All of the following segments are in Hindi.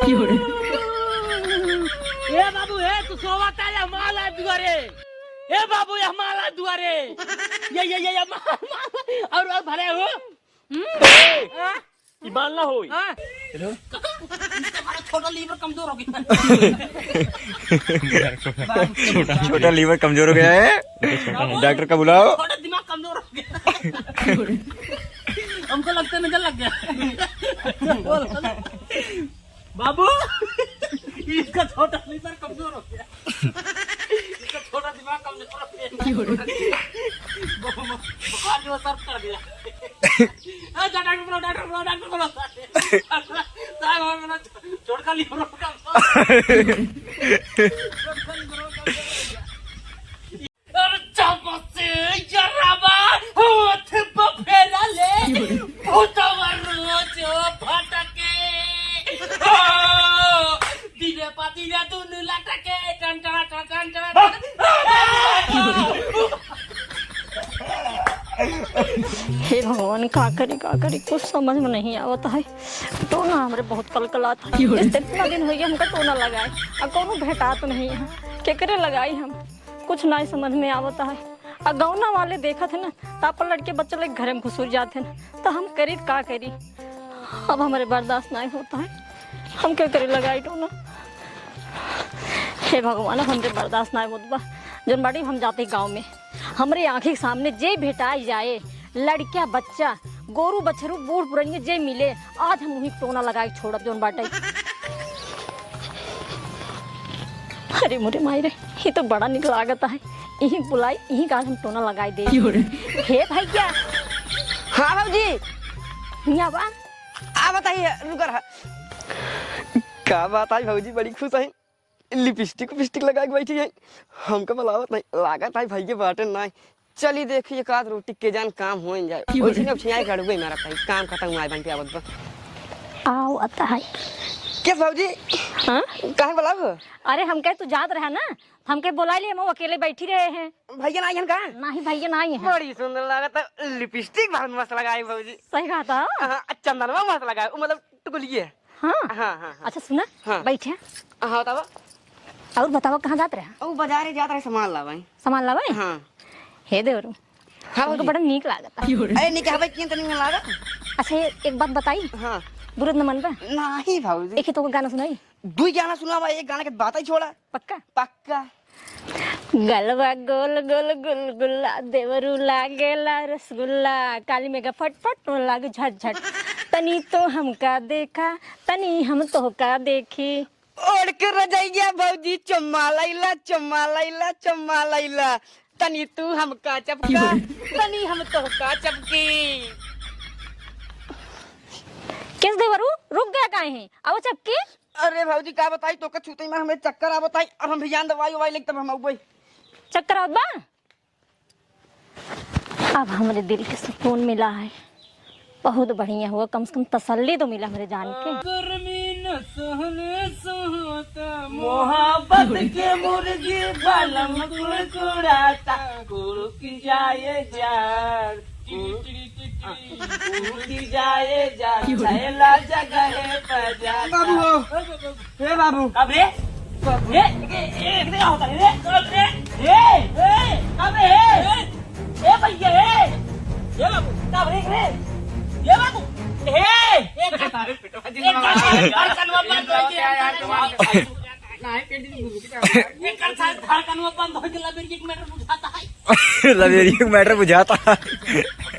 ए बाबू ए तू सोवाता है हमारा दुआरे ए बाबू ये हमारा दुआरे ये और भरे हो ईमान ना हो हेलो छोटा लीवर कमजोर हो गया छोटा लीवर कमजोर हो गया है, डॉक्टर का बुलाओ। छोटा दिमाग कमजोर हो गया हमको लगता है नजर लग गया बाबू इसका छोटा लीवर कमजोर हो गया, इसका छोटा दिमाग कमजोर हो गया, बुखार जो सर्व कर दिया। डॉक्टर छोड़ का लीवर हे भगवान का करी कुछ समझ में नहीं आवता है। टोना हमारे बहुत कलकलाता है। इतना दिन हो गया हमका टोना लगाए और कोनो भेटा तो नहीं है, केकरे लगाई हम कुछ नहीं समझ में आवता है। और गौना वाले देखा थे ना तापर लड़के बच्चे लोग घर में घुसूर जाते ना, तो हम करी का करी। अब हमारे बर्दाश्त नहीं होता है, हम क्या करे लगाई टोना। हे भगवान हमसे बर्दाश्त नहीं होता। जन बाड़ी हम जाते गाँव में हमारे आँखी के सामने जे भेटाई जाए लड़किया बच्चा गोरू बछरू बूढ़ पुरनिया जे मिले, आज हम वही टोना लगाए छोड़ब जोन बाटे। अरे मोरे मायरे ये तो बड़ा निक लागत है, यही बुलाई यही गाज हम टोना लगाई दे। हे भाई क्या हाँ भाजी मियाँ बा आ बताइए रुकर का बात है भाजी, बड़ी खुश है। लिपस्टिक लगा के बैठी है, हमको बुलावत नहीं लागत है भाई के बाटे नहीं। चली देखिए एक आध रोटी के जान काम हो जाए ओइसे अब छियाई खड़बे मेरा भाई काम खत्म हुआ है बन के आवत बा आओ आता है के भाजी। हाँ काहे बुलाओ? अरे हम कहे तू जात रहा ना, हम कहे बुला लिए, हम अकेले बैठी रहे हैं। भैया नहीं है का? नहीं भैया नहीं है। बड़ी सुंदर लागत है, लिपस्टिक बहुत मस्त लगाई भाजी। सही कहा था। चंदनवा मस्त लगाए मतलब टुकलिए। हाँ हाँ अच्छा सुना हाँ। बैठे हाँ बताओ और बताओ कहाँ जाते रहे? ओ बाजारे जात रहे सामान लावाई। सामान लावे? हाँ हे देवरू हाँ हमको बड़ा नीक लागता। अरे निकाह भाई किन तनी में लागत। अच्छा एक बात बताई, हाँ बुरुद न मन पे नहीं भाजी एक ही तो गाना सुनाई। दू गाना सुना भाई, एक गाना के बात ही छोड़ा पक्का पक्का। गलवा गोल गोल गुलगुल्ला देवरू लागेला रसगुल्ला, काली मेगा फटफट लाग झट झट, तनी तो हमका देखा तनी हम तो का देखी। ओढ़ के रजाइया भौजी चम्मा लैला तनी तू हमका चपका तनी हम तो का चपकी। किस देवरू रुक गया काहे है आओ चपकी। अरे भौजी का बताई तो का छूते में हमें चक्कर आ बताई और हम भियान दवाई ववाई लेके तब हम आउ चक्कर आवत बा। अब हमारे दिल के सुकून मिला है, बहुत बढ़िया हुआ, कम से कम तसल्ली तो मिला मेरे जान के। मोहब्बत के मुर्गी बालम कुड़कुड़ाता कुड़क जाए जान कुड़क जाए जान छैला जगह पर जा। बाबू हे बाबू कब रे एक दे होता रे कब रे कब रे ए भैया ये बाबू कब रे ये बाबू एक तारे पिटवा जी यार कनवा बंद हो गया यार नहीं पेंटिंग भूल गया एक कर साथ धार कनवा बंद हो गया लबेरी एक मैटर बुझाता है लवेरी एक मैटर बुझाता है।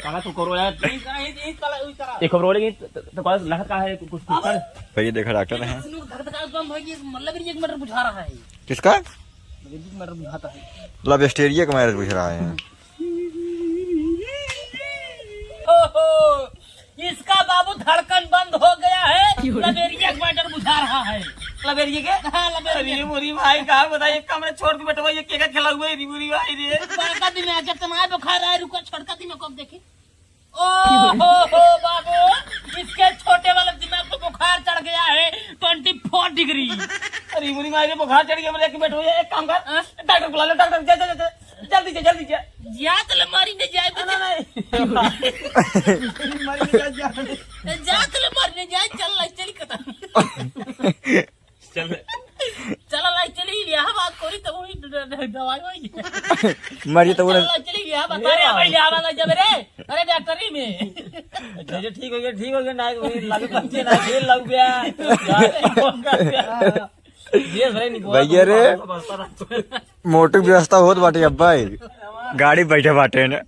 काला तो करो यार एक खबर बोलेगी तो कॉल लखत का है कुछ कर भैया देखा डॉक्टर है धक बंद हो गया मतलब एक मैटर बुझा रहा है। किसका? एक मैटर बुझाता है लब स्टेरिया का मैटर पूछ रहा है। इसका बाबू धड़कन बंद हो गया है, लबेरिया मैटर बुझा रहा है। लबेरिया के हाँ लबेरिया मोरी भाई कहा बताइए कमरे छोड़ के बैठो ये केका खेला हुआ है मोरी भाई रे बड़का दिन में कितना बुखार है रुको छोड़का दिन में कब देखे। ओ हो बाबू इसके छोटे वाले दिमाग को बुखार चढ़ गया है 24 डिग्री। अरे मोरी भाई बुखार चढ़ गया लेके बैठो एक काम कर डॉक्टर बुला लो डॉक्टर जल्दी जा जात ले मारी ने जाए जात ले मारी ने जाए चल चल कता चल चलो लाई चली लिया बात करी तो वही दवाई होई मरिए तो बोले चलो चली लिया बता रे भाई लिया वाला जब रे अरे डॉक्टरी में ठीक हो गया ना लगे पंचे ना खेल लग गया ये सही नहीं भैया रे मोटू व्यवस्था होत बाटे अब्बा गाड़ी बैठे बाटे न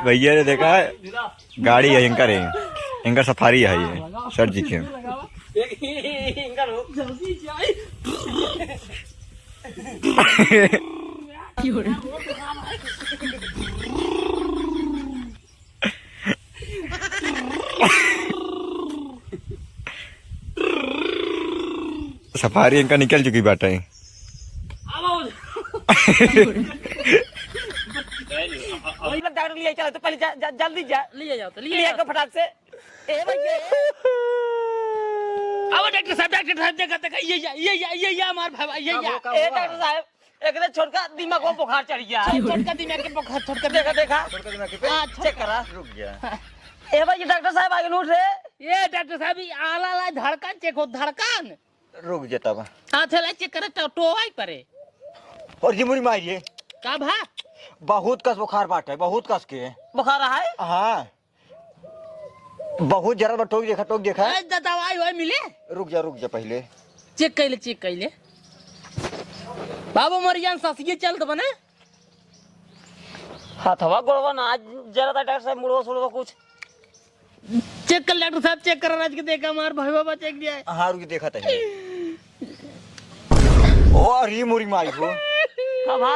भैया ने देखा है गाड़ी है इनका सफारी है ये सर जी के सफारी इनका निकल चुकी बात है डॉक्टर लिए चला तो पहले जल्दी जा लिए जाओ तो लिया को फटाक से ए भैया अब डॉक्टर साहब देखा ये हमार भाई ये ए डॉक्टर साहब एक दिन छोटका दिमाग को बुखार चढ़ गया छोटका दिमाग के बुखार छोटका देखा चेक करा रुक गया ए भाई डॉक्टर साहब आगे उठ रहे ये डॉक्टर साहब आला धड़कन चेक हो धड़कन रुक जाता बा हाथ ला चेक करे तो आई परे और जी मुरी मारिए का भा बहुत कस बुखार बाटे बहुत कस के बुखार रहा है हाँ बहुत जरा टोक देखा दवाई होय मिले रुक जा पहले चेक कैले बाबू मरियान ससिए चल तो बने हाथवा गोड़वा ना जरा डॉक्टर साहब मुड़वा सुड़वा कुछ चेक कर डॉक्टर साहब चेक कर राज के देखा मार भाई बाबा चेक दिया है हाँ रुक देखा था ओ अरे मुरी मारी हो का भा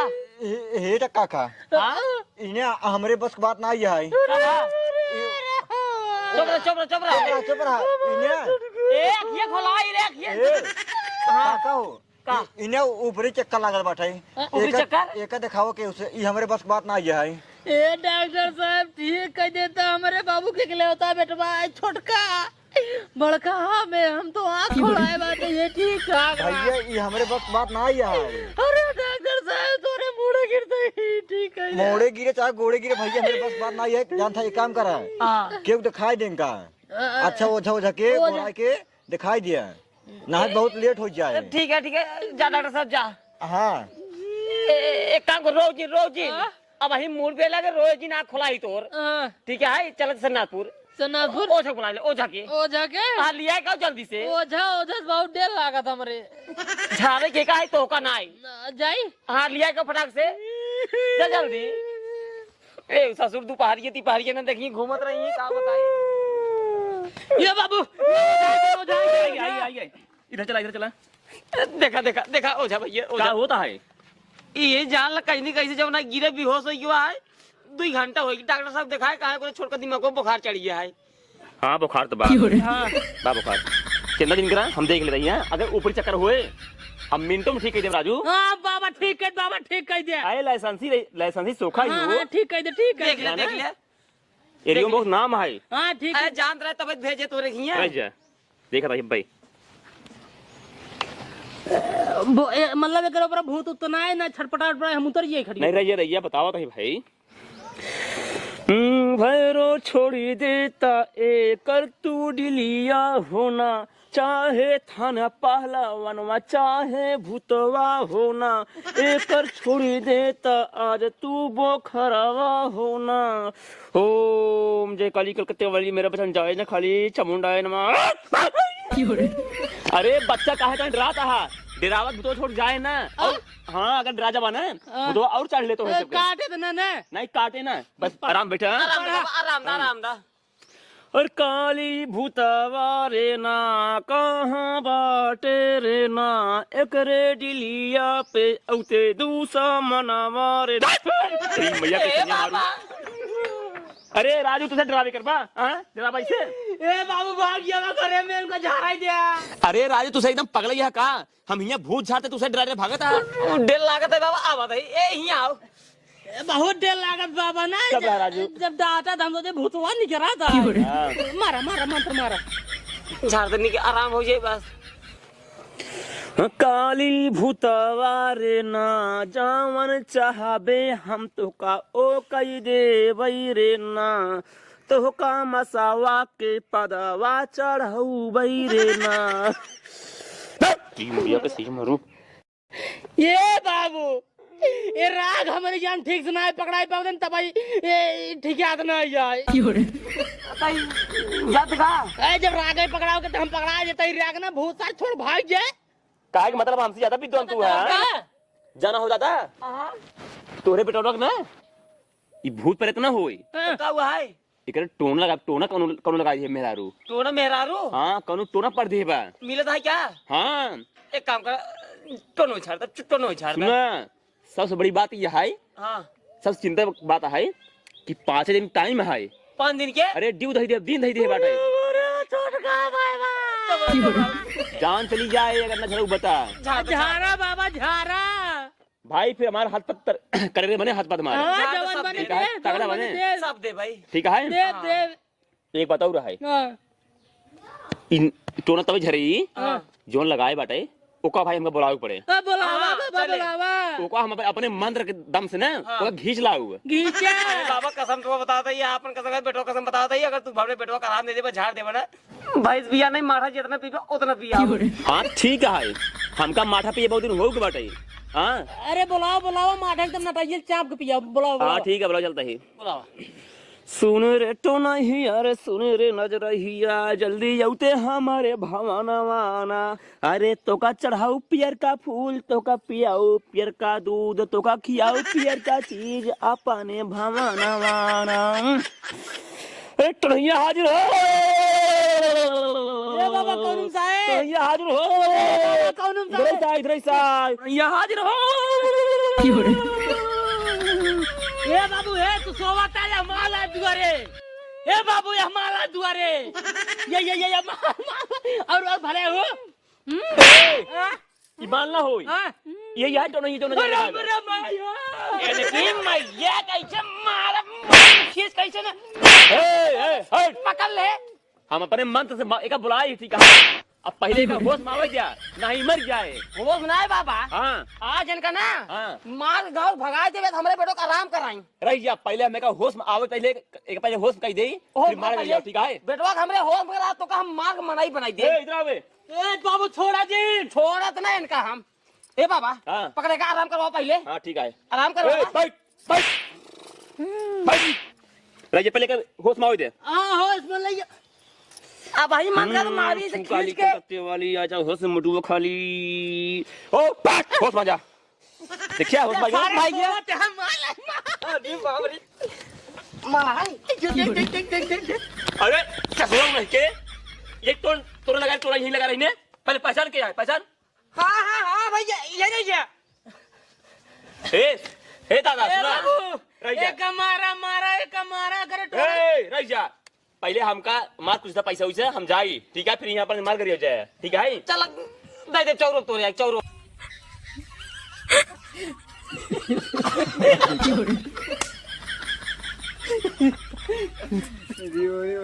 हे टक्का का इन्हें हमरे बस की बात ना आई है चुप रहा इन्हें ये खोलाई रे काका हो का इन्हें ऊपरी चक्कर लागल बाटे ऊपरी चक्कर? एक दिखाओ के उसे ई हमरे बस की बात ना आई है ए डॉक्टर साहब ठीक कह देता हमारे बाबू के लिए होता बेटवा छोटका बड़का में हम तो आँख खोलाए बात ये ठीक ठाक भैया ई हमरे बस की बात ना आई है अरे डॉक्टर साहब तोरे मुड़े गिरते ही ठीक है मोड़े गिरे चाहे गोड़े गिरे भैया हमरे बस की बात ना आई है जान था एक काम करा हां केव दिखाई देंगा अच्छा ओझा के बोला के दिखाई दिया ना बहुत लेट हो जाए ठीक है जा डॉक्टर साहब जा हाँ एक काम कर रोज अब ही मूड पे लगे रोज ही ना खुलाई तोर ठीक है चल सन्नाथपुर ओझा बुला ले ओझा के हाँ लिया का जल्दी से ओझा बहुत देर लगा था हमारे झाड़े के का है तो का ना जाई हाँ लिया का फटाक से जल्दी ए ससुर दोपहरिये ना देखिए घूमत रही है का बताई ये बाबू इधर चला देखा ओझा भैया क्या होता है ये जान ला कहीं कैसे जब ना गिरे बेहोश हो गया है 2 घंटा हो गया डॉक्टर साहब दिखाए कहा को छोड़ कर दिमाग को बुखार चढ़ गया है हाँ बुखार तो बा बुखार कितना दिन करा हम देख लेते हैं अगर ऊपर चक्कर हुए हम मिनटों में ठीक कह दे राजू हाँ बाबा ठीक कह दे आए लाइसेंसी सोखा ही हो ठीक कह दे देख लिया एरिया में बहुत नाम है हाँ ठीक है जान रहा तब भेजे तो रखिए देखा था भाई मतलब एक ऊपर भूत उतना है ना छटपटा हम उतर ये खड़ी नहीं रहिए बताओ तो भाई भैरो छोड़ी देता एकर तू डिलिया होना चाहे थाना पहलवानवा चाहे भूतवा होना एकर छोड़ी देता आज तू बोखरावा होना ओम जय काली कलकत्ते वाली मेरा बचन जाए ना खाली चामुंडा नमः अरे बच्चा काहे का डराता है डरावत भूतो छोड़ जाए ना हाँ अगर डरा जावा ना भूतो और चढ़ ले तो काटे तो ना नहीं काटे ना बस आराम बैठा आराम दा और काली भूतवा रे ना कहाँ बाटे रे ना एक रे डिलिया पे औते दूसरा मनावा रे मैया के मारू अरे राजू तुझे डरावे कर बा डरा भाई से ए बाबू भाग गया करे में उनका झाड़ा दिया अरे राजू तुझे एकदम पगला ही है का हम यहाँ भूत झाड़ते तुझे डरा भागता डेल लागत है बाबा आवत है ए ही आओ बहुत देर लागत बाबा ना कब रहा राजू? जब डाटा था हम तो भूतवा निकला था मारा मारा मंत्र मारा झाड़ देने के आराम हो जाए बस। काली भूतवा रे ना जावन चाहबे हम तो का ओ कई दे वही रे ना तो का मसावा के पदवा चढ़ऊ बई रे ना। ये बाबू ये राग हमारी जान ठीक से ना पकड़ाई पावे तब ये ठीक याद ना जाए जब राग पकड़ाओगे तो हम पकड़ा जाते राग ना भूत सार छोड़ भाग जाए काहे के मतलब हमसे ज्यादा विद्वान तू है जाना हो जाता तोरे बेटा ना ई भूत प्रेत ना होई का हुआ है एकरे टोन लगा टोना कौन लगाई है मेहरारू टोना मेहरारू हां कौन टोना पड़ दे बा मिलता है क्या हां एक काम कर टोनो छाड़ता टोनो छाड़ता सुना सबसे बड़ी बात यह है हाँ सबसे चिंता बात है कि 5 दिन टाइम है 5 दिन के अरे ड्यू दही दे दिन दही दे बाटे जान चली जाए अगर ना झड़ू बता झारा बाबा झारा भाई फिर हमारे हाथ पत्थर करे बने हाथ पत्थर मारे हाँ, जवान बने ठीक है दे, तगड़ा जवान बने दे, सब दे भाई ठीक है दे दे एक बताओ रहा है हाँ, इन टोना तभी झरी हाँ। जोन लगाए बाटे ओका भाई हमको बुलावे पड़े बुलावा बाबा बुलावा ओका हम अपने मंत्र के दम से ना ओका घींच लाऊ गीचा बाबा कसम तो बताता ही आपन कसम बेटो कसम बताता ही अगर तू भावरे बेटो का आराम दे दे झाड़ दे ना भाई पिया नहीं मारा जितना पीबा उतना पिया हाँ ठीक है हमका माठा पिए बहुत दिन हो गए बाटे हाँ अरे बुलाओ बुलाओ माठा एकदम नटाइए चाप के पिया बुलाओ हाँ ठीक है बुलाओ चलता ही बुलाओ सुन रे टोना ही अरे सुन रे नजरहिया जल्दी औते हमारे भवनवाना अरे तो का चढ़ाऊ पियर का फूल तो का पियाऊ पियर का दूध तो का खियाऊ पियर का चीज अपने भवनवाना अरे टोनैया हाजिर हो ए बाबा कौन सा है टोनैया हाजिर हो कौन सा है इधर सा टोनैया हाजिर हो ए बाबू है तू सोवाता है माला दुआरे ए बाबू ये माला दुआरे ये और भले हो ईमान ना होई ये यार टोनैया टोनैया अरे माया ये मैया कैसे मारा खींच कैसे ना पकड़ ले हम अपने मंत्र से एक बुलाए ठीक है अब पहले का होश में आवे जा नहीं मर जाए वो सुनाए बाबा हाँ आज इनका ना हाँ मार गाँव भगा देवे हमारे बेटों का आराम कराई रही जा पहले हमें का होश में आवे पहले एक पहले होश में कही दे फिर मार जाओ ठीक है बेटवा हमरे होश में रहा तो का हम मार मनाई बनाई दे इधर आवे ए बाबू छोड़ा जी छोड़त ना इनका हम ए बाबा हाँ। पकड़े का आराम करवाओ पहले हाँ ठीक है आराम करवाओ बैठ बैठ बैठ रही जा पहले का होश में आवे दे हां होश में ले अब भाई मन का तो मारी से खींच के पत्ते वाली आ जाओ होश में मुटुओ खाली ओ बैठ होश में जा देखिए होश में भाई ये हम माला अरे बाप रे मालाई अरे कसम नहीं के ये तोड़ लगा तोड़ा यहीं लगा रही ने पहले पहचान के पहचान हां भैया ये नहीं है ए दादा सुना एक मारा करे रह जा पहले हमका मार कुछ था पैसा उसे हम जाई ठीक है फिर यहाँ पर मार करियो जाए ठीक है चल दे दे चौरो तो यार चौरो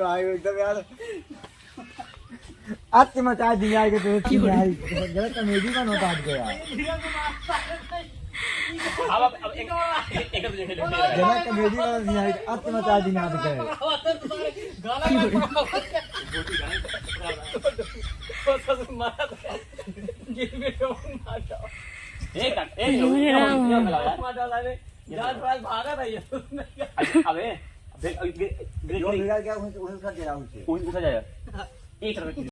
भाई एकदम यार आज मचा दिया कि तो गलत कॉमेडी का नोट आज गया अब एक जना कॉमेडी का दिया आज मचा दिया आज गए भागा था ये अबे जो बिगड़ गया उसे कर दे रहा हूँ जाएगा एक